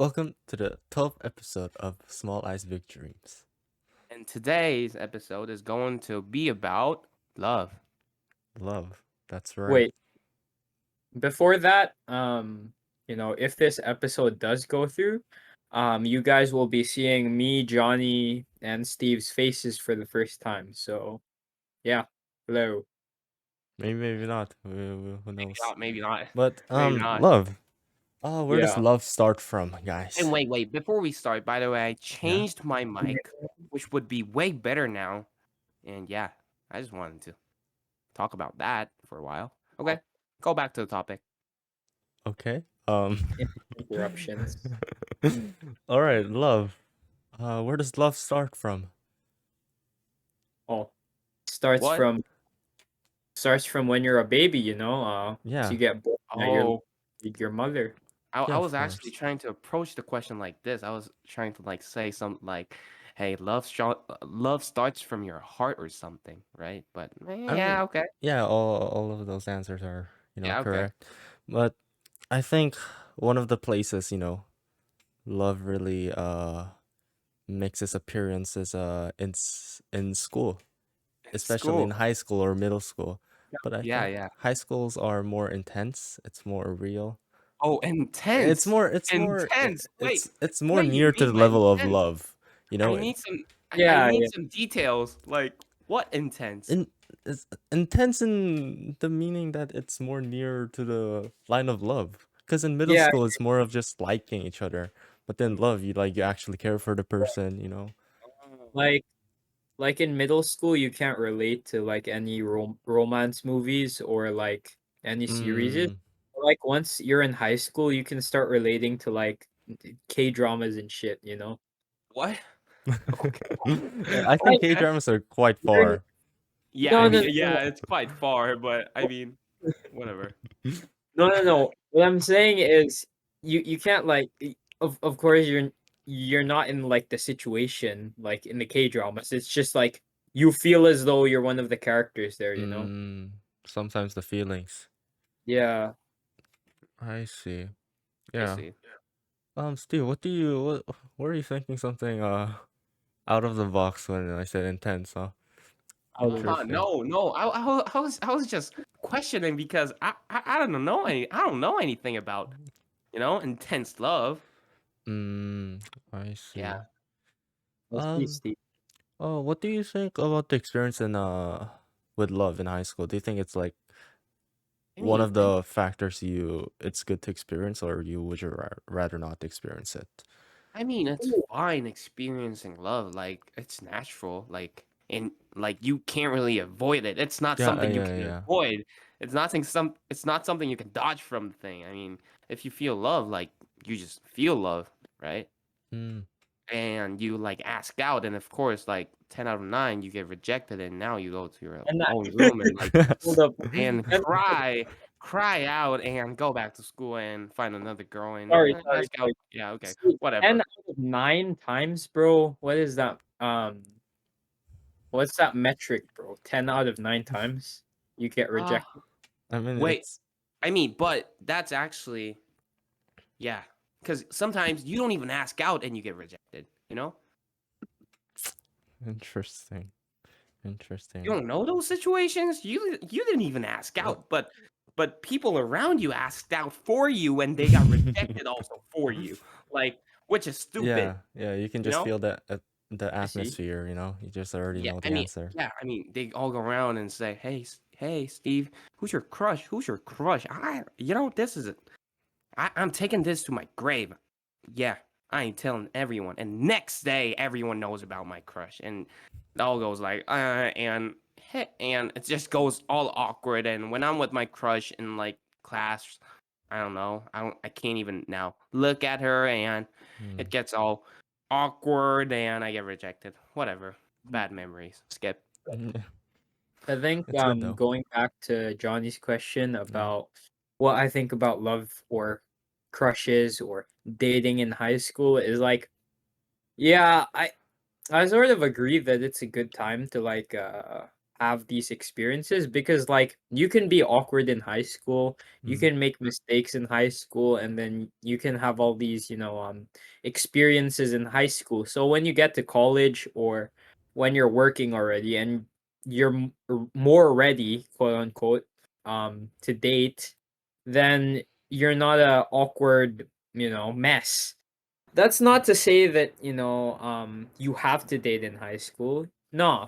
Welcome to the 12th episode of Small Eyes Big Dreams. And today's episode is going to be about love. Love. That's right. Wait, before that, if this episode does go through, you guys will be seeing me, Johnny, and Steve's faces for the first time. So, yeah, hello. Maybe not. Who Maybe knows? not, maybe not. But Maybe not. love. Where does Yeah. love start from, And guys? wait. Before we start, by the way, I Yeah. changed my mic, which would be way better now. And yeah, I just wanted to talk about that for a while. Okay, go back to the topic. Okay. Interruptions. All right. Love. Where does love start from? Oh, starts What? from starts from when you're a baby. So Yeah. you get born at your mother. I, Yeah, I of was actually course. trying to approach the question like this. I was trying to say something like, "Hey, love starts from your heart or something," right? But I mean, yeah, okay, yeah. All of those answers are yeah, okay. correct. But I think one of the places love really makes its appearances in school, In especially in school, high school or middle school. But I yeah, think yeah. high schools are more intense. It's more real. Oh, It's intense, more intense. Wait, it's more what do you near to the mean by level of intense? love. You I know, need some. I Yeah, need yeah, some details. Like what intense? in it's intense in the meaning that it's more near to the line of love. Because in middle yeah. school, it's more of just liking each other. But then love, you actually care for the person. Oh. Like in middle school, you can't relate to like any romance movies or like any series. Mm. Like once you're in high school, you can start relating to like K dramas and shit. What? Okay. I think K Okay. dramas are quite You're- far. Yeah, I No, no, mean, no, yeah, it's quite far, but I mean, whatever. no. What I'm saying is, you can't of course you're not in like the situation like in the K dramas. It's just like you feel as though you're one of the characters there. Mm, sometimes the feelings. Yeah. I see. I Yeah. see. Steve, what were you thinking something out of the box when I said intense, huh? Interesting. No. I was just questioning because I don't know anything about intense love. I Yeah. see. Let's see, Um, Steve. what do you think about the experience in with love in high school? Do you think it's like I one mean, of the factors it's good to experience, or would you rather not experience it? it's fine experiencing love. Like it's natural. Like and like you can't really avoid it. It's not Yeah, something you yeah, can yeah. avoid. It's not something you can dodge from the thing. I mean, if you feel love, like you just feel love, right? Mm. And you like ask out, and of course, like 10 out of 9, you get rejected, and now you go to your And that own room and like hold up. and And cry out, and go back to school and find another girl and ask out. sorry. Yeah, okay, See, 10 whatever. out of 9 times, bro. What is that? What's that metric, bro? 10 out of 9 times you get Ah, rejected. I mean, wait. it's But that's actually yeah, because sometimes you don't even ask out and you get rejected. You know, interesting. you Interesting. don't know those situations. You didn't even ask Well, out, but people around you asked out for you and they got rejected also for you. Like, which is stupid, yeah, you can you just know? feel the I see. atmosphere, you just already Yeah, know the answer. they all go around and say, "Hey, hey, Steve, who's your crush? Who's your crush? This is it. I'm taking this to my grave. Yeah, I ain't telling everyone." And next day, everyone knows about my crush, and it all goes like, and it just goes all awkward. And when I'm with my crush in like class, I don't know, I can't even now look at her, and Hmm. it gets all awkward, and I get rejected. Whatever, bad memories. Skip. I think It's good though. going back to Johnny's question Yeah. about what I think about love or crushes or dating in high school is like, yeah, I sort of agree that it's a good time to like have these experiences because like you can be awkward in high school, you Mm. can make mistakes in high school, and then you can have all these, experiences in high school. So when you get to college or when you're working already and you're more ready, quote unquote, to date, then you're not a awkward, mess. That's not to say that, you have to date in high school. No,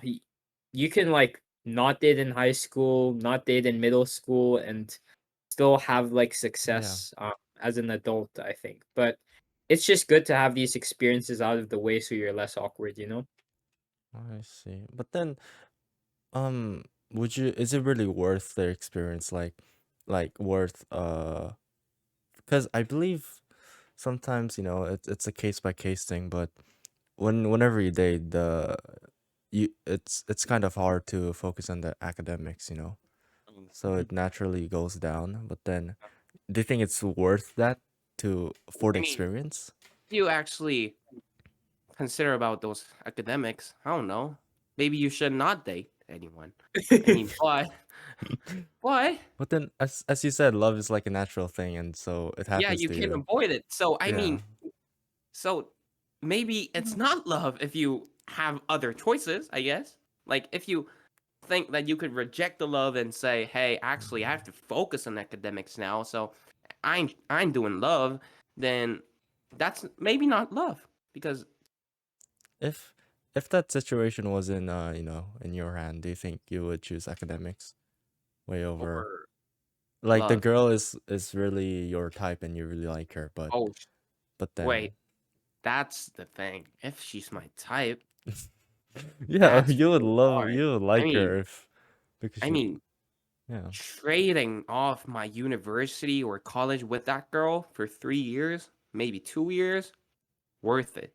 you can like not date in high school, not date in middle school, and still have like Yeah, success as an adult, I think. But it's just good to have these experiences out of the way so you're less awkward, you know? I see. But then, um, is it really worth the experience? Like worth, because I believe sometimes, it's a case by case thing, but whenever you date, it's kind of hard to focus on the academics, so Mhm. it naturally goes down. But then, do you think it's worth that for the I mean, experience? if you actually consider about those academics, I don't know. Maybe you should not date anyone. I mean, but But then, as you said, love is like a natural thing, and so it yeah, happens you to can't you. avoid it. So I Yeah. mean, so maybe it's not love if you have other choices, I guess. Like if you think that you could reject the love and say, "Hey, actually I have to focus on academics now." So I'm doing love, then that's maybe not love because If if that situation was in your hand, do you think you would choose academics way over? over Like the love. girl is really your type and you really like her, but Oh, but wait, then that's the thing. If she's my type, yeah, that's really hard. you would I like mean, her if because I you mean, yeah. trading off my university or college with that girl for 3 years, maybe 2 years, worth it.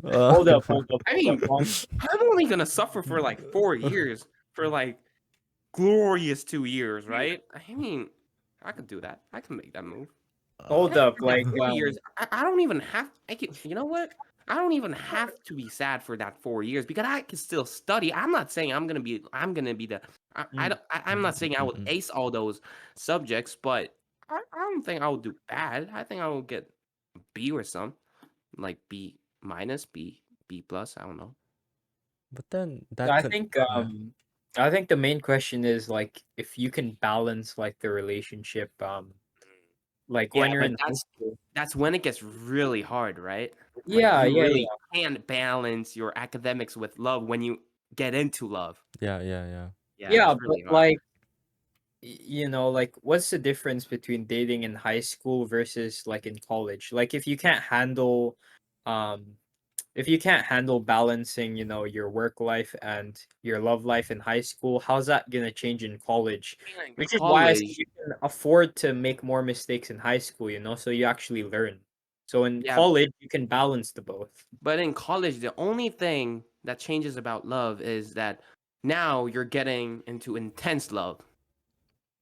Uh, Hold up, hold up, I hold up. mean, I'm only gonna suffer for like 4 years for like glorious 2 years, right? I mean, I could do that. I can make that move. Hold Heck, up, for the like 4 years, I don't even have. I can. You know what? I don't even have to be sad for that 4 years because I can still study. I'm not saying I'm gonna be. I'm gonna be the. mm, I'm not saying I will mm. ace all those subjects, but I don't think I will do bad. I think I will get B or some like B minus, B plus. I don't know. But then that I could think yeah. I think the main question is like if you can balance like the relationship like when Yeah, you're but in high school. that's when it gets really hard, right? Like Yeah, you yeah, really yeah. can't balance your academics with love when you get into love. Yeah, yeah, yeah. Yeah, Yeah, it's but really hard. like like what's the difference between dating in high school versus like in college? Like um if you can't handle balancing, your work life and your love life in high school, how's that gonna change in college? I mean, in Which is why I say college, you can afford to make more mistakes in high school, so you actually learn. So in yeah, college, you can balance the both. but in college, the only thing that changes about love is that now you're getting into intense love,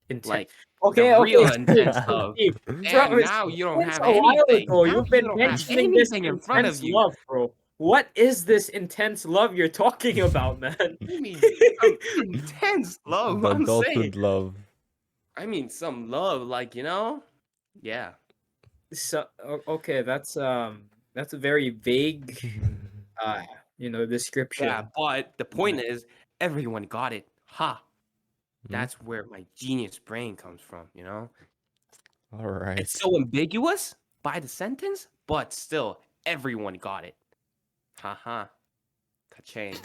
Intent. like the Okay, okay, real Steve, intense love. Steve. And now you don't Since have a while anything. ago, Now you've you been don't have mentioning this anything in front of intense you. love, bro. What is this intense love you're talking about, man? I mean, some intense love. The I'm saying. adulthood love. I mean, some love, like yeah, So okay, that's a very vague uh yeah. description. But the point is, everyone got it. Ha! Hmm? That's where my genius brain comes from. All It's right. so ambiguous by the sentence, but still, everyone got it. Haha. Ka-ching.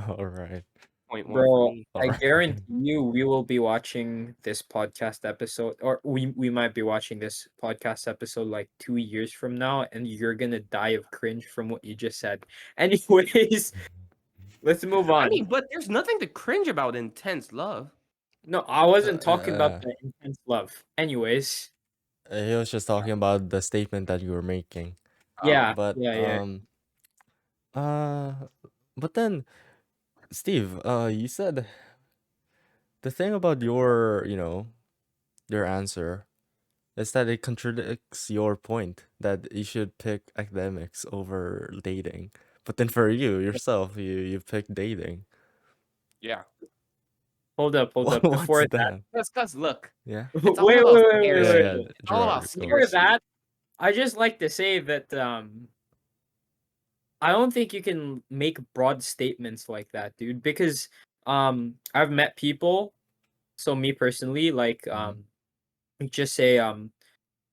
All right. Point one for Bro, me. All I right. guarantee you we will be watching this podcast episode, or we might be watching this podcast episode like 2 years from now, and you're gonna die of cringe from what you just said. Anyways, let's move I on. mean, but there's nothing to cringe about intense love. No, I wasn't talking about Uh, the intense love. Anyways, he was just talking about the statement that you were making. Oh, yeah, But yeah, yeah. uh but then Steve, you said the thing about your answer is that it contradicts your point that you should pick academics over dating. But then for you yourself, you picked dating. Yeah. Hold up. What's Before that, that? Because look, Yeah. it's all wait, about wait, wait, Yeah, wait, scarcity. yeah. wait. It's all about Gerard, go. Before scarcity. that, I just like to say that I don't think you can make broad statements like that, dude, because I've met people, so me personally, like Mhm. just say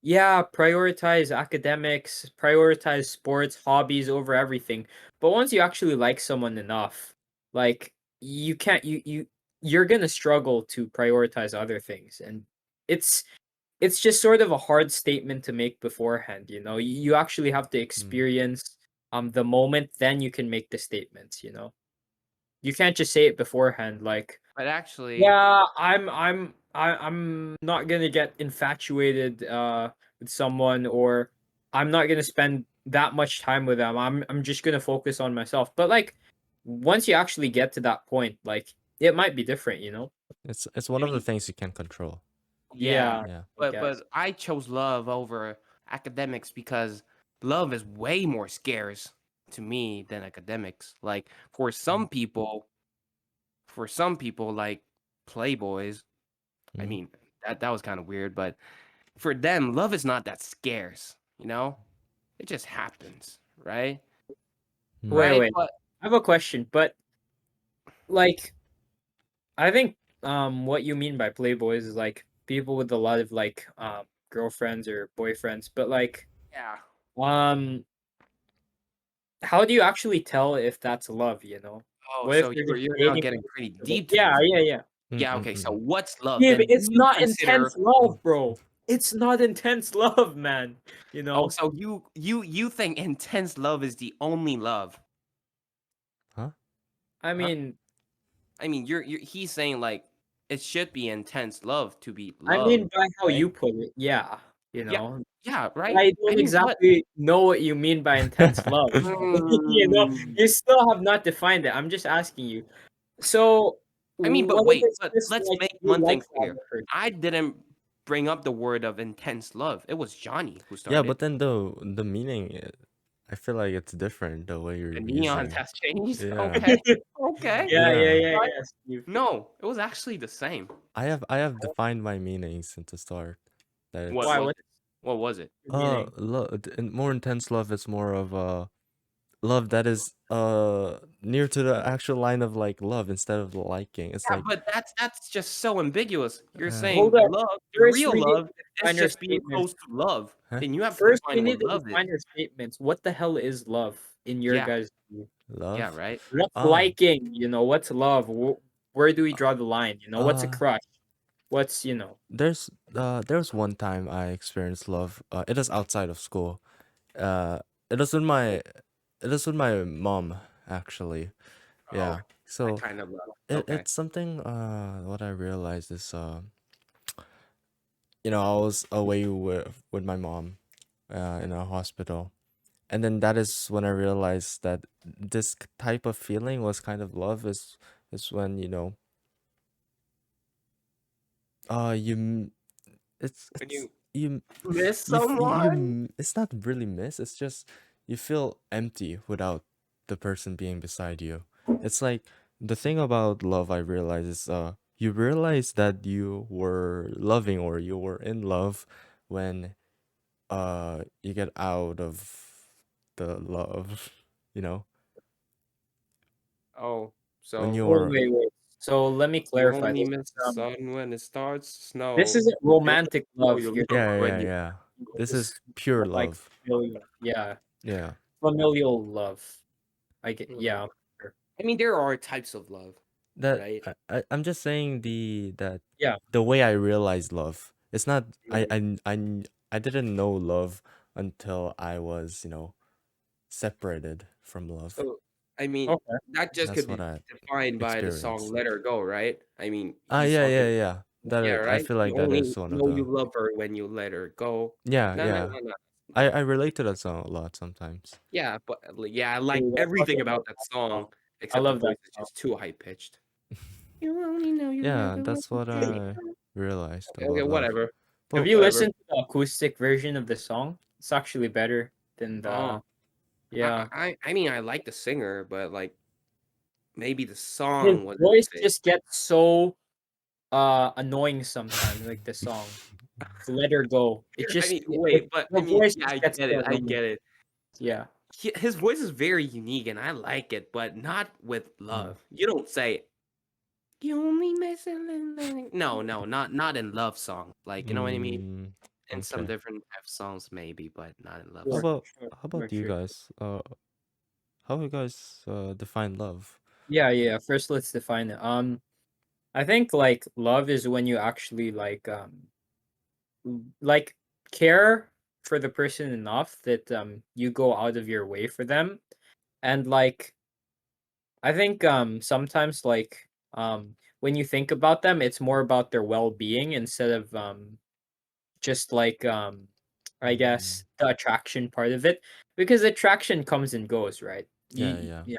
yeah, prioritize academics, prioritize sports, hobbies over everything. But once you actually like someone enough, like you can't you're going to struggle to prioritize other things, and it's it's just sort of a hard statement to make beforehand, you know. You actually have to Mm. experience the moment, then you can make the statements, you know. You can't just say it beforehand like, But actually, yeah, I'm not gonna get infatuated with someone, or I'm not gonna spend that much time with them. I'm just gonna focus on myself. But like once you actually get to that point, like it might be different, you know? It's one I of the mean, things you can control. yeah, Yeah, Yeah. I guess. but I chose love over academics because love is way more scarce to me than academics. Like Mhm. for some people, like playboys. I Mhm. mean, that was kind of weird, but for them, love is not that scarce. You know, it just happens, right? Mhm. Right? Wait. But I have a question, but like I think what you mean by playboys is like people with a lot of like girlfriends or boyfriends, but like yeah. um how do you actually tell if that's love, you know? Oh, What if so they're just you're now dating getting for pretty the sake of it? deep to Yeah, this. yeah, yeah. Yeah. Okay. So Mm-mm-mm. what's love? Steve, Then do it's you not consider? intense love, bro. It's not intense love, man. You Oh, know? so you think intense love is the only love? Huh? I Huh? mean, I mean, he's saying like it should be intense love to be I love, mean by how right? you put it, yeah, you Yeah, know. yeah, right. I I don't mean, but exactly know what you mean by intense love. You know, Mm. you still have not defined it. I'm just asking you. So, I mean, but what if wait, it's but just let's like make you one like thing that clear. other person? I didn't bring up the word of intense love. It was Johnny who Yeah, started. but then the meaning, I feel like it's different the way you're The neons using has changed. it. Yeah. Okay, okay. Yeah. Right. Yeah, Steve. No, it was actually the same. I have defined my meaning since the start. That What it's Why? was What's it? What was it? the meaning? more intense love is more of a love that is near to the actual line of like love instead of liking. It's Yeah, like but that's just so ambiguous. You're Hold saying up. love, First, real we need love to is define our just being statements. close to love. huh? Then you have to First, we define what need to love is. define our statements. What the hell is love in your Yeah, guys' view? yeah, Love. right. What's Oh, liking? You know, what's love? Where do we draw the line? You know, what's a uh, crush? What's, you know? there's one time I experienced love. It is outside of school. Uh, it is with my it is with my mom actually. Oh, Yeah. that So kind of love. it Okay. it's something what I realized is I was away with my mom in a hospital. And then that is when I realized that this type of feeling was kind of love is when, you When it's you you miss you f- someone. it's not really miss, it's just you feel empty without the person being beside you. It's like the thing about love I realize is you realize that you were loving or you were in love when you get out of the love, you know, Oh, when so Oh, you're wait. So let me you clarify only this. miss the Um, sun when it starts to this snow. isn't You only romantic know love your you're love yeah, when yeah, you. yeah. This this is is pure more like love. familial. Yeah, Yeah. familial love. I get. Mhm. Yeah. Sure. I mean, there are types of love, That right? I'm just saying Yeah. the way I realized love. It's not Mhm. I didn't know love until I was, separated from love. So, I mean, Okay. that just That's could what be I defined by the song experienced. "Let Her Go," right? I mean, Ah, he's yeah, talking. yeah, yeah. Yeah, I right. feel You like that only is one of know you the love her when you let her go. yeah, No, no, yeah. no, no. I relate to that song a lot sometimes. Yeah, but yeah, I like Dude, I everything fucking love about that that song song. I except the love that voice is song. just too high pitched. You only know you love Yeah, her when that's you what let I her go. realized Okay, okay, about love. whatever, Have But you whatever. listened to the acoustic version of the song? It's actually better than the Oh, Yeah. I mean, I like the singer, but like maybe the His song wasn't voice fit. just gets so annoying sometimes, like the song. Let Her Go. It I just mean, wait, but the I mean, voice yeah, just I gets get so it. I annoying. get it. Yeah. His voice is very unique, and I like it, but not with love. You don't say you only missing. No, no, not in love song. Like you know what I mean. Mm, In some okay. different type of songs, maybe, but not in love How Sure, song. about sure, how about you sure. guys? How you guys define love? Yeah. First, let's define it. I think like love is when you actually like care for the person enough that you go out of your way for them, and like I think sometimes like when you think about them, it's more about their well-being instead of just like I Mm, guess the attraction part of it, because attraction comes and goes, right? yeah, yeah. You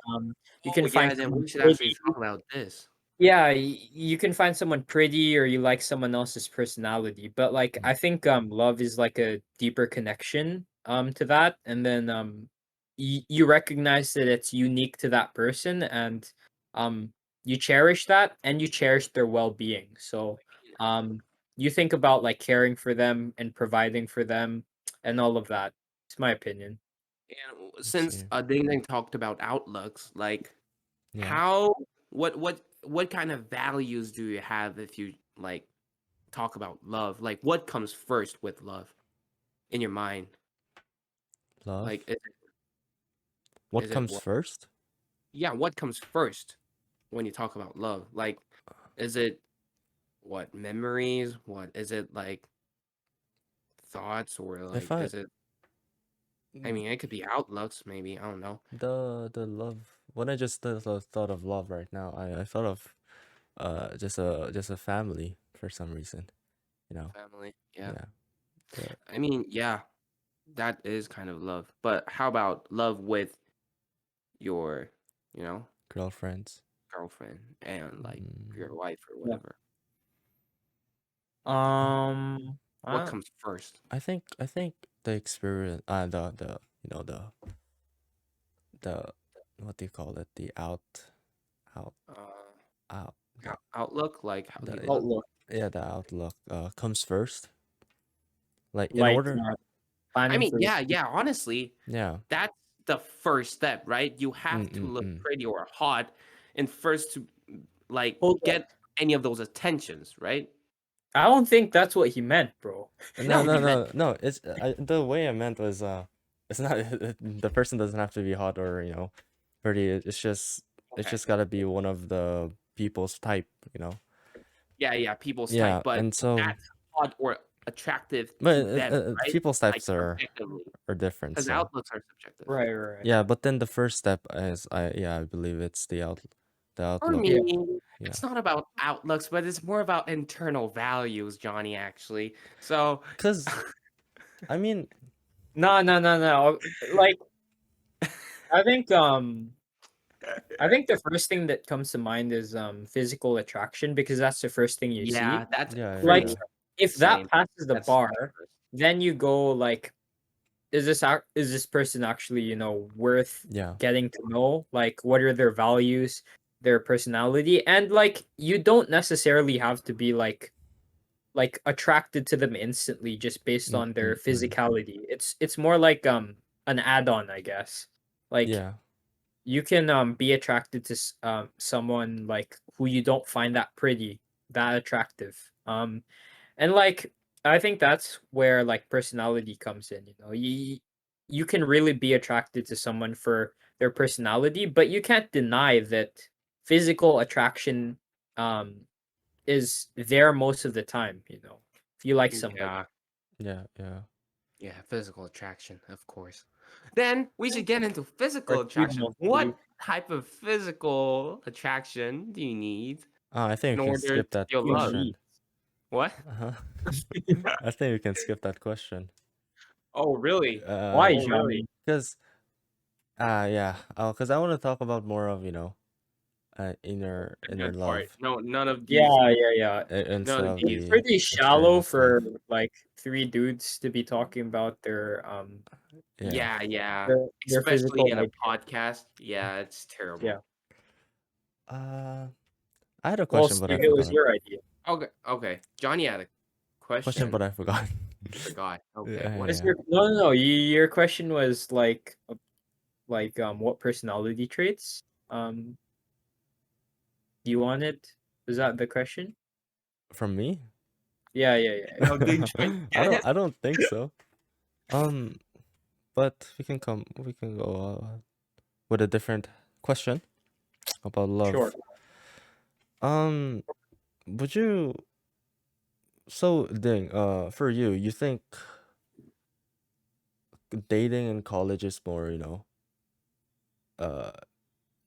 Oh can find yeah, then someone we should actually pretty. talk about this. Yeah, you can find someone pretty or you like someone else's personality, but like Mm, I think love is like a deeper connection to that, and then you recognize that it's unique to that person, and um you cherish that and you cherish their well-being. So um you think about like caring for them and providing for them and all of that. It's my opinion. And I since see. Ding Ding talked about outlooks, like Yeah. how what kind of values do you have if you like talk about love? Like what comes first with love in your mind? Love. Like What is it comes what? first? Yeah, what comes first when you talk about love? Like is it what memories? What is it like thoughts or If like I is it I mean it could be outlooks maybe, I don't know. the love when I just thought of love right now, I thought of just a family for some reason, you know. Family. Yeah. Yeah. The I mean, yeah, that is kind of love. But how about love with your, you know, girlfriends. girlfriend and like your Mm, wife or Yeah. whatever? What Uh, comes first? I think the experience the you know the what do you call it? The out Uh, out outlook, like how do you the look? outlook, yeah, the outlook comes first. Like in like order, I planning mean, for the yeah, honestly, yeah. that's the first step, right? You have to look Mm. pretty or hot and first to like hold up. get any of those attentions, right? I don't think that's what he meant, bro. No, No, no, he meant no, no. The way I meant was it's not the person doesn't have to be hot or pretty. It's okay. just gotta be one of the people's type, you know. Yeah, people's type, Yeah, but and so that's hot or attractive but to them, right? people's Like types subjectively, are different. because So outlooks are subjective. Right. yeah, but then the first step is I believe it's the For outlook. Yeah. me, Yeah, it's not about outlooks, but it's more about internal values, Johnny, actually. So, cause I mean, No. Like I think I think the first thing that comes to mind is physical attraction, because that's the first thing you see. yeah, that's for Like me, if that same. passes the That's bar, first. then you go like, is this person actually, worth yeah, getting to know? Like what are their values, their personality? And like you don't necessarily have to be like attracted to them instantly just based on their mm. physicality. It's more like an add-on, I guess. Like Yeah, you can be attracted to someone like who you don't find that pretty, that attractive. And like I think that's where like personality comes in, you can really be attracted to someone for their personality, but you can't deny that physical attraction um is there most of the time, if you like somebody. Yeah, yeah. yeah, physical attraction, of course. Then we should get into Or physical two attraction. mostly. What type of physical attraction do you need I think in we can order to skip that feel You love? need. question. What? Uh-huh. I think we can skip that question. Oh, really? Why, Oh, really? Johnny? Because yeah, because I want to talk about more of inner The good part. love No, none of these. Yeah. instead None of of It's these. the pretty shallow experience for life. like three dudes to be talking about Yeah. Yeah. their Especially physical in a like podcast. Yeah, it's yeah. terrible. Uh, I had a Well, question, but I Steve, it was forgot. your idea. Okay. Johnny had a Question, question. but I forgot. Forgot. Okay. Yeah, What Is is yeah. your no. Your question was what personality traits do you want it? Is that the question? From me? Yeah. No, did Johnny I get don't. it? I don't think so. Um, but We can go with a different question about Sure. love. Um, would you? So, Ding. For you, you think dating in college is more, uh,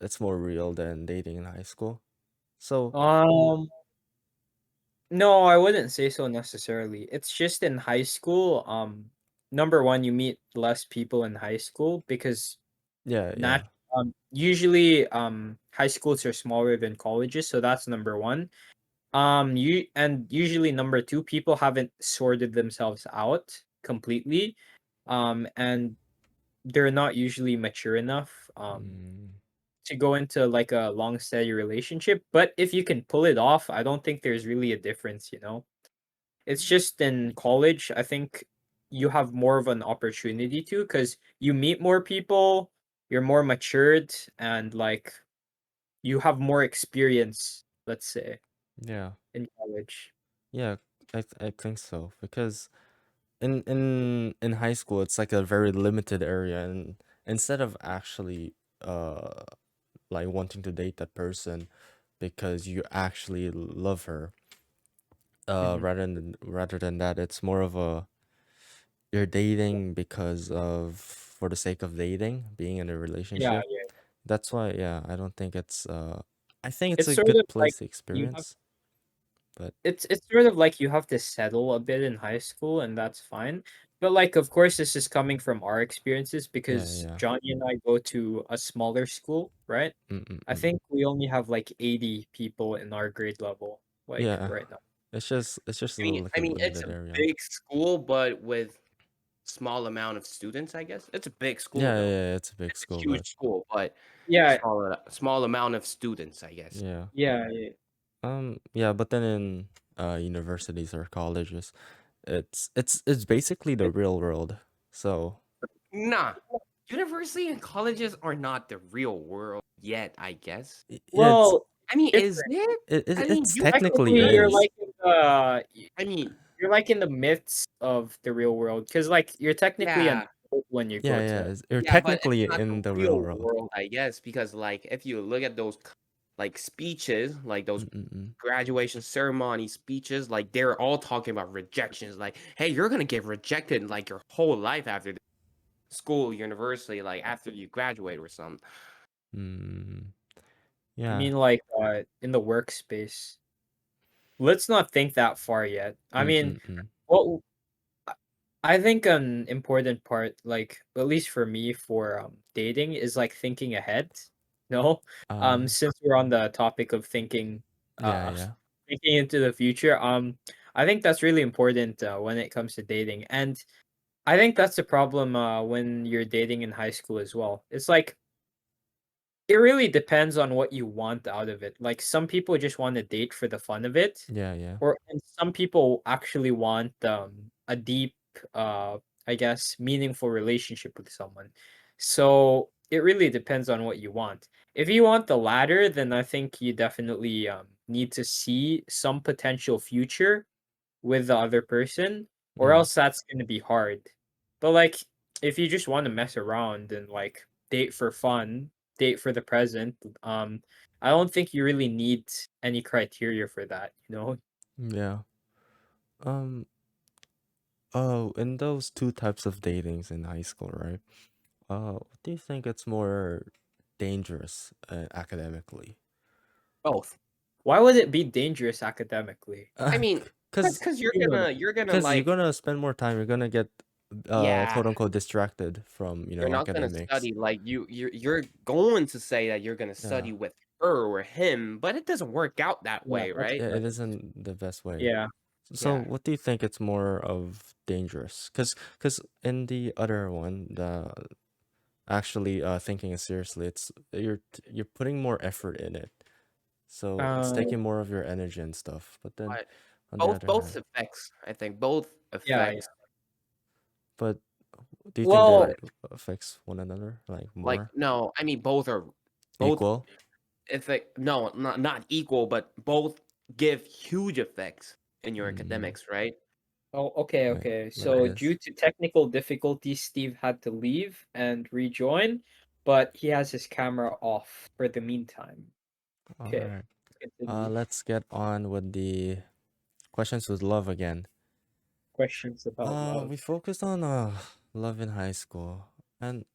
it's more real than dating in high school? So, Um, no, I wouldn't say so necessarily. It's just in high school, number one, you meet less people in high school because yeah, not yeah. usually high schools are smaller than colleges, so that's number one. Usually number two, people haven't sorted themselves out completely, and they're not usually mature enough Mm, to go into like a long steady relationship. But if you can pull it off, I don't think there's really a difference, you know. It's just in college, I think you have more of an opportunity to because you meet more people, you're more matured, and like you have more experience, let's say, yeah. in college. Yeah, I think so because in high school it's like a very limited area, and instead of actually uh like wanting to date that person because you actually love her, Mhm. rather than that, it's more of a you're dating because of for the sake of dating, being in a Yeah, relationship. yeah. That's why, yeah, I don't think it's I think it's It's a sort of good like place to you have experience, but it's sort of like you have to settle a bit in high school, and that's fine. But like, of course, this is coming from our experiences yeah, because yeah. Johnny and I go to a smaller school, right? I Mm-mm-mm. think we only have like 80 people in our grade level, like Yeah, right now. it's just I like a mean, it's limited a area. big school, but with small amount of students, I guess. It's a big school Yeah, yeah, though. yeah, it's a big It's a school, but huge school, but Yeah, small amount of students, I guess. yeah. yeah. Yeah, but then in universities or colleges, it's basically the It, real world. So Nah. University and colleges are not the real world yet, I guess. yeah, well, I mean, is different. it? I mean, it's technically Technically, you're university. is. like in the I mean, you're like in the midst of the real world because like you're technically an yeah, adult when you Yeah, go yeah, to you're yeah, but it's technically not the in the real real world. world, I guess, because like if you look at those like speeches, like those Mm-mm-mm. graduation ceremony speeches, like they're all talking about rejections. Like, hey, you're gonna get rejected like your whole life after school, university, like after you graduate or something. Mm, you yeah. mean like in the workspace. Let's not think that far yet. I mean, Mm-mm-mm. what I I think an important part, like at least for me, for dating is like thinking ahead. No, Um, since we're on the topic of thinking, yeah, uh, yeah. thinking into the future, I think that's really important when it comes to dating, and I think that's the problem when you're dating in high school as well. It's like it really depends on what you want out of it. Like some people just want to date for the fun of it, Yeah, yeah. or and some people actually want a deep, I guess, meaningful relationship with someone. So it really depends on what you want. If you want the latter, then I think you definitely need to see some potential future with the other person, or Mm, else that's going to be hard. But like, if you just want to mess around and like date for fun, date for the present, I don't think you really need any criteria for that, you know? yeah. Um, oh, in those two types of datings in high school, right? What do you think it's more dangerous academically? Both. Why would it be dangerous academically? I mean, Cause, because You know, you're gonna cause you're like gonna spend more time. You're gonna get yeah, quote unquote distracted from you're not gonna academics. study like you're going to say that you're gonna Yeah, study with her or him, but it doesn't work out that Yeah, way, that's right? It right. isn't the best way. Yeah. So Yeah. what do you think it's more of dangerous? Cause in the other one, the actually thinking it seriously, you're putting more effort in it. So it's Um, taking more of your energy and stuff. But then But on the both other both hand, effects, I think, both yeah, yeah. effects. but do you think Well, that affects one another like Like more no, I mean both equal? effect. No, not equal, but both give huge effects in your Mm, academics, right? oh, okay, like okay. like So this. due to technical difficulties, Steve had to leave and rejoin, but he has his camera off for the meantime. All Okay, right. continue. Let's get on with the questions with love again. Questions about love. We focused on love in high school, and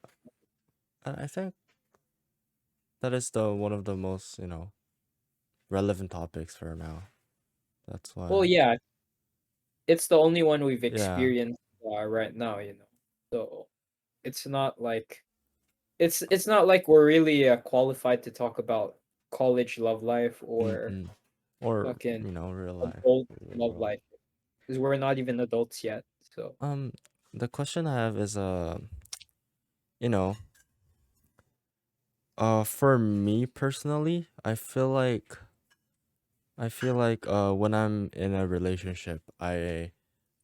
I think that is the one of the most, relevant topics for now. That's Well, why. yeah, it's the only one we've Yeah. experienced right now, you know. So it's not like it's not like we're really qualified to talk about college love life or Mm-mm. Or, fucking real life, adult real love world. life because we're not even adults yet. So Um, the question I have is, you know, for me personally, I feel like when I'm in a relationship, I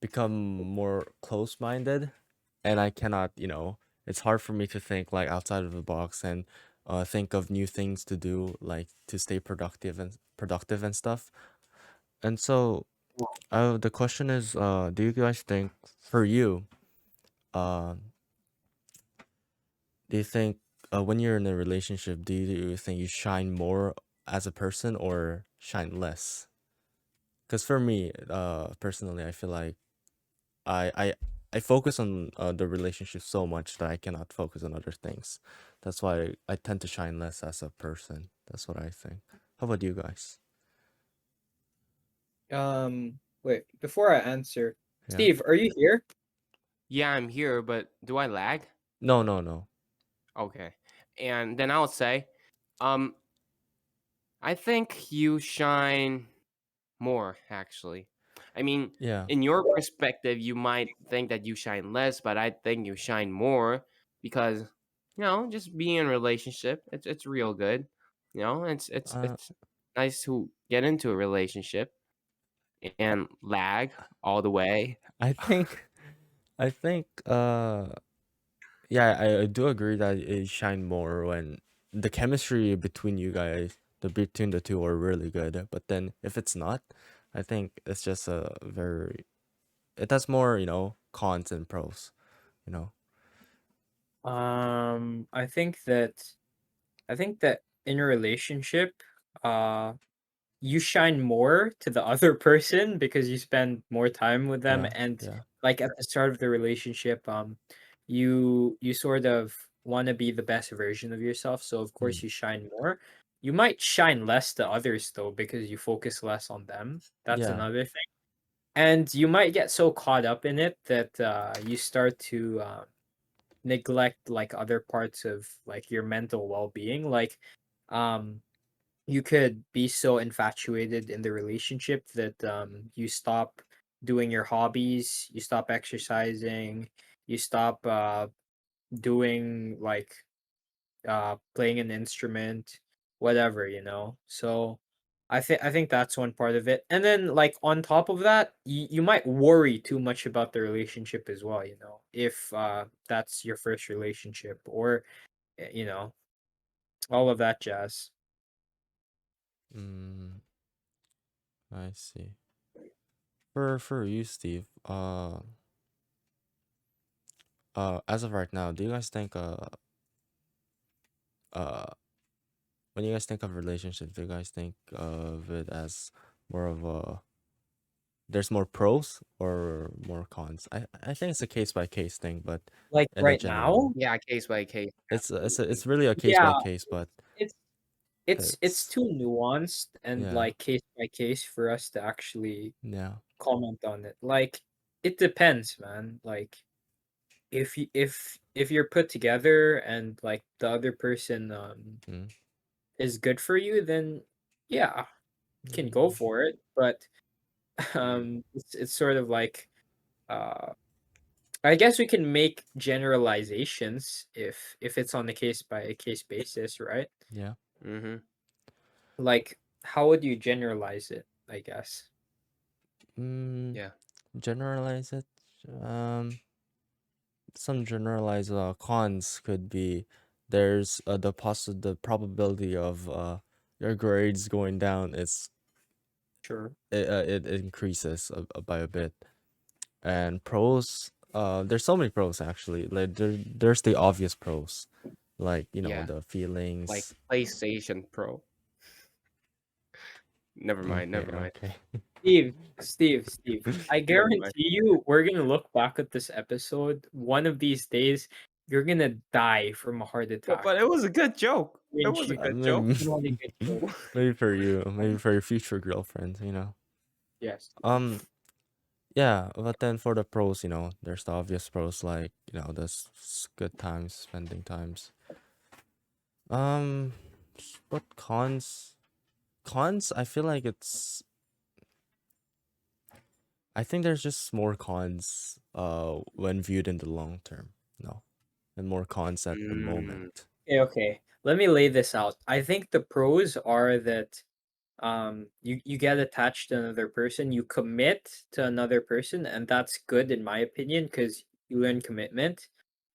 become more close-minded, and I cannot, it's hard for me to think like outside of the box and think of new things to do, like to stay productive and stuff. And so, the question is, do you guys think for you, uh, do you think when you're in a relationship, do you think you shine more as a person or shine less? Because for me, personally, I feel like I I I focus on the relationship so much that I cannot focus on other things. That's why I tend to shine less as a person. That's what I think. How about you guys? wait, before I answer, Yeah. Steve, are you here? Yeah, I'm here, but do I lag? No, no, no. Okay. And then I'll say, um, I think you shine more, actually. I mean, Yeah. in your perspective, you might think that you shine less, but I think you shine more because, just being in a relationship, it's real good. It's Uh, it's nice to get into a relationship and lag all the way. I think, I think, yeah, I do agree that it shine more when the chemistry between you guys, between the two are really good. But then if it's not, I think it's just it has more, cons and pros, you know. I think that in a relationship, uh, you shine more to the other person because you spend more time with them, Yeah, and yeah. like at the start of the relationship, you sort of want to be the best version of yourself, so of Mm, course you shine more. You might shine less to others though because you focus less on them. That's yeah. another thing. And you might get so caught up in it that you start to neglect like other parts of like your mental well-being, like um you could be so infatuated in the relationship that you stop doing your hobbies, you stop exercising, you stop doing like playing an instrument, whatever, you know. So I think that's one part of it. And then like on top of that, you might worry too much about the relationship as well, you know, if that's your first relationship or you know, all of that jazz. Mm, I see. For you, Steve, as of right now, do you guys think uh when you guys think of relationships, do you guys think of it as more of a there's more pros or more cons? I think it's a case by case thing, but Like in a right general, now, Yeah, case by case. it's Absolutely. really a case yeah, by case, but it's it's it's too nuanced and yeah, like case by case for us to actually yeah, comment on it. Like it depends, man. Like if you're put together and like the other person mm, is good for you, then yeah, you can go for it. But it's sort of like uh I guess we can make generalizations if it's on a case by case basis, right? Yeah. Mm-hmm. Like how would you generalize it, I guess? Mm, Yeah. generalize it. Um, some generalized cons could be there's the probability of your grades going down is Sure. it increases by a bit. And pros, there's so many pros actually. Like there's the obvious pros, like Yeah. the Like feelings. PlayStation Pro. Never mind. Okay, Never mind. okay. Steve, I Never mind. guarantee you we're gonna look back at this episode one of these days. You're gonna die from a heart attack. But it was a good joke. It was a Cringe. good joke. Maybe, Not a good joke. maybe for you, maybe for your future girlfriend. Yes. Yeah, but then for the pros, there's the obvious pros like, there's good times, spending times. Um, what cons? Cons, I feel like I think there's just more cons when viewed in the long term, no, and more cons at the moment. Okay. Let me lay this out. I think the pros are that you get attached to another person, you commit to another person, and that's good in my opinion because you learn commitment.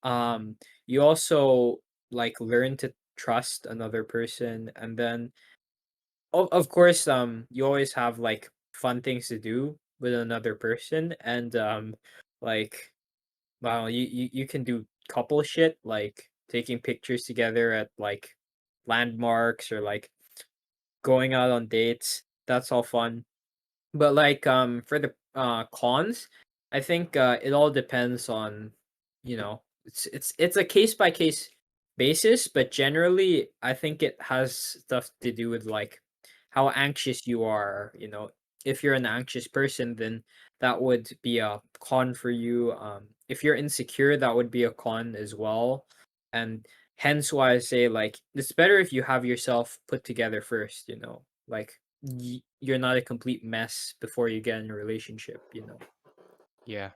You also like learn to trust another person, and then of course you always have like fun things to do with another person, and like wow, you can do couple shit like taking pictures together at like landmarks or like going out on dates. That's all fun. But like for the cons, I think it all depends on, it's a case by case basis, but generally I think it has stuff to do with like how anxious you are, If you're an anxious person, then that would be a con for you. If you're insecure, that would be a con as well. And hence why I say like it's better if you have yourself put together first, like you're not a complete mess before you get in a relationship. Yeah.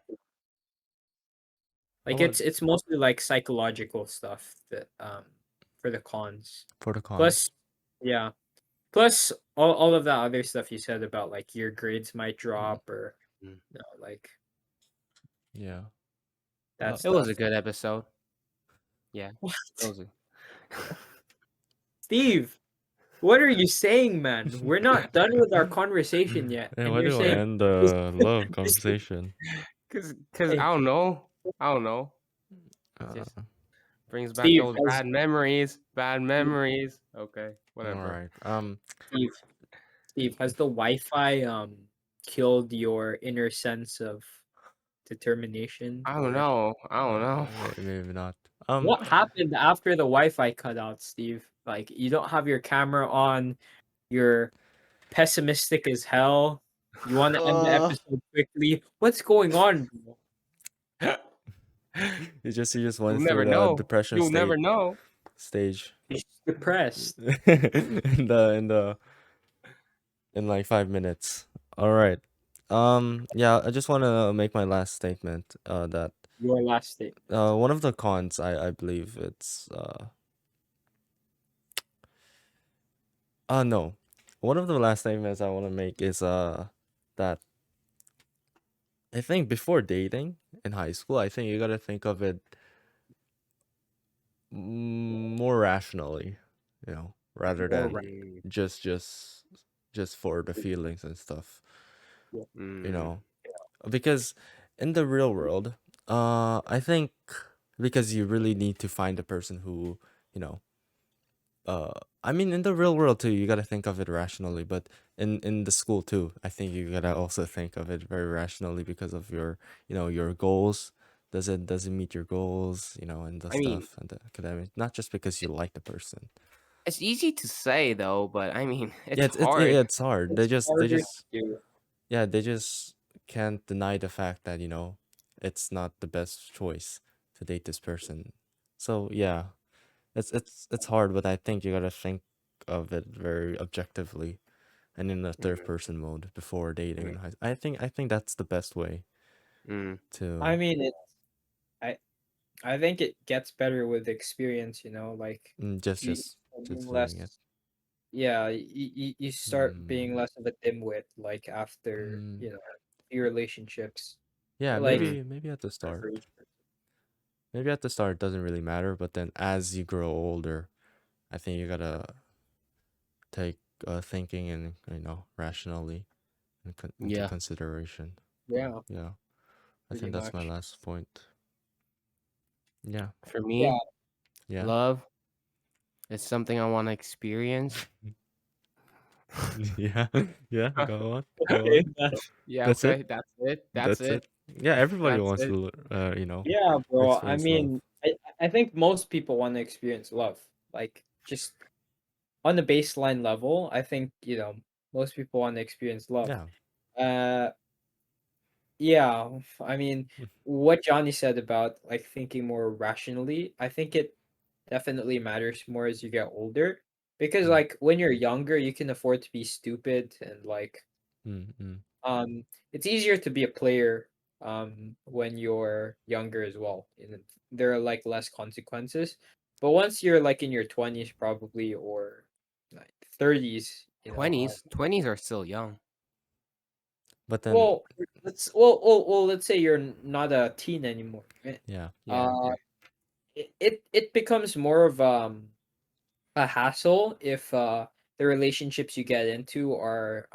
Like How about it's mostly like psychological stuff that for the cons. for the cons? Plus, yeah. Plus all of that other stuff you said about like your grades might drop or Mm. like Yeah. that Uh, It was stuff. a good episode. Yeah. What? It was a... Steve, what are you saying, man? We're not done with our conversation yet. yeah, And why you're do I saying end this, the love this conversation? Cause hey, I don't know. I don't know. Uh, Just brings back Steve those has bad memories. Bad memories. Okay. all Whatever. right. Steve, Steve, has the Wi-Fi killed your inner sense of determination? I don't Or know. I don't know. Maybe not. what happened after the Wi-Fi cut out, Steve? Like you don't have your camera on, you're pessimistic as hell. You want to end the Uh, episode quickly. What's going on, bro? you just You'll went never through the know. depression You'll never know. stage He's depressed. in like 5 minutes. All right. Yeah, I just want to make my last statement. That Your last statement. one of the cons, I believe it's no, one of the last statements I want to make is that I think before dating in high school, I think you gotta think of it more rationally, rather More than right. Mm, just for the feelings and stuff, you mm, know. Because in the real world, I think because you really need to find a person who, you know, uh, I mean, in the real world too, you gotta think of it rationally, but in the school too, I think you gotta also think of it very rationally because of your goals. Does it meet your goals, and the I mean, stuff and the academic, not just because you like the person. it's easy to say though, but I mean, Yeah, it's yeah, hard. it's hard. They It's just they harder to just do. yeah, they just can't deny the fact that, it's not the best choice to date this person. So yeah, it's hard, but I think you gotta think of it very objectively and in a third person mode before dating in high. I think that's the best way Mm. to. I mean, I think it gets better with experience. You know, like Just you just being doing it. less. Yeah, you start being Mm, less of a dimwit like after mm. your relationships. Yeah, Like maybe at the start. for each person. Maybe at the start it doesn't really matter, but then as you grow older, I think you gotta take thinking and rationally into Yeah. consideration. Yeah, Yeah, I pretty think that's my much. last point. Yeah, For Yeah, me, yeah, love is something I want to experience. yeah, yeah. Go on, go okay, on. Yeah, That's it. okay, that's it. That's That's it. it. Yeah, everybody That's wants it. to, yeah, bro. I experience love. mean, I think most people want to experience love. Like just on the baseline level, I think, most people want to experience love. Yeah, Uh yeah, I mean, what Johnny said about like thinking more rationally, I think it definitely matters more as you get older because mm, like when you're younger, you can afford to be stupid and like mm, mm. it's easier to be a player when you're younger as well. There are like less consequences. But once you're like in your 20s probably or like 30s, 20s are still young. But then, well, let's say you're not a teen anymore, right? yeah, Yeah, Uh yeah. it becomes more of a hassle if the relationships you get into are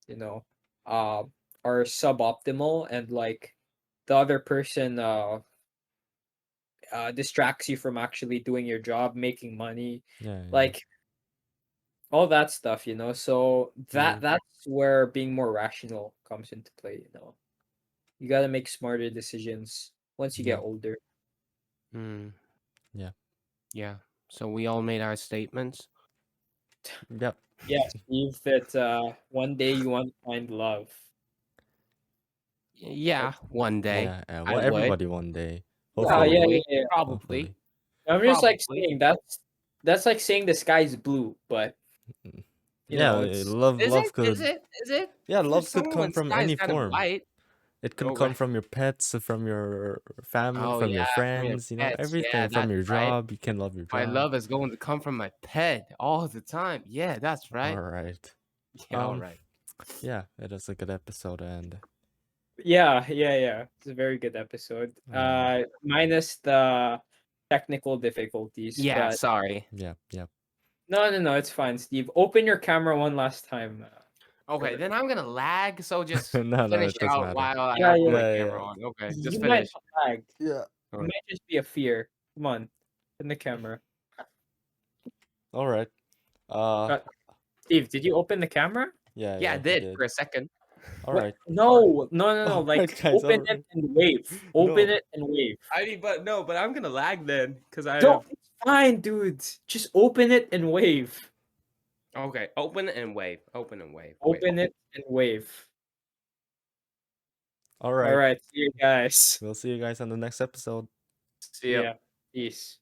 you know uh are suboptimal and like the other person distracts you from actually doing your job, making money, yeah, yeah. like all that stuff, so Maybe, that's where being more rational comes into play. You got to make smarter decisions once you get yeah, older. Mm, yeah, yeah. So we all made our statements. yep. Yeah, Steve, that one day you want to find love. Yeah, That's one day Yeah, yeah. I Well, would. everybody one day. yeah, yeah, Hopefully, yeah, Probably. yeah. Probably. hopefully. I'm just like Probably. saying that's like saying the sky's blue, but Mm. Yeah, it's Is it? love Is could. it? Is it? Yeah, For love could come someone, from sky is any kind of form. white. It can come Okay. from your pets, from your family, Oh from your yeah, from your friends, pets. Yeah, everything, from that's your right. job. You can love your My job. love is going to come from my pet all the time. Yeah, that's All right. right. Yeah, all right. Yeah, it is a good episode, and yeah, yeah, yeah. It's a very good episode. um, Minus the technical difficulties, Yeah, but sorry. yeah, yeah. no, it's fine, Steve. Open your camera one last time. Okay, then I'm gonna lag, so just No, finish it doesn't out matter. while I Yeah, open yeah. my Yeah, camera yeah, on. Okay, just You might finish. not lag. yeah. It Alright. might just be a fear. Come on, in the camera. All right. Uh, Uh, Steve, did you open the camera? yeah, Yeah, I yeah. He did did. for a second. All What? right. No. All right, Like guys. All open it right. and wave. Open No. it and wave. I mean, but no, but I'm gonna lag then, because I Don't. have. It's fine, dude. Just open it and wave. Okay, open and wave. Open and wave. Wait. Open it and wave. All All right. right. See you guys. We'll see you guys on the next episode. See ya. Yeah. Peace.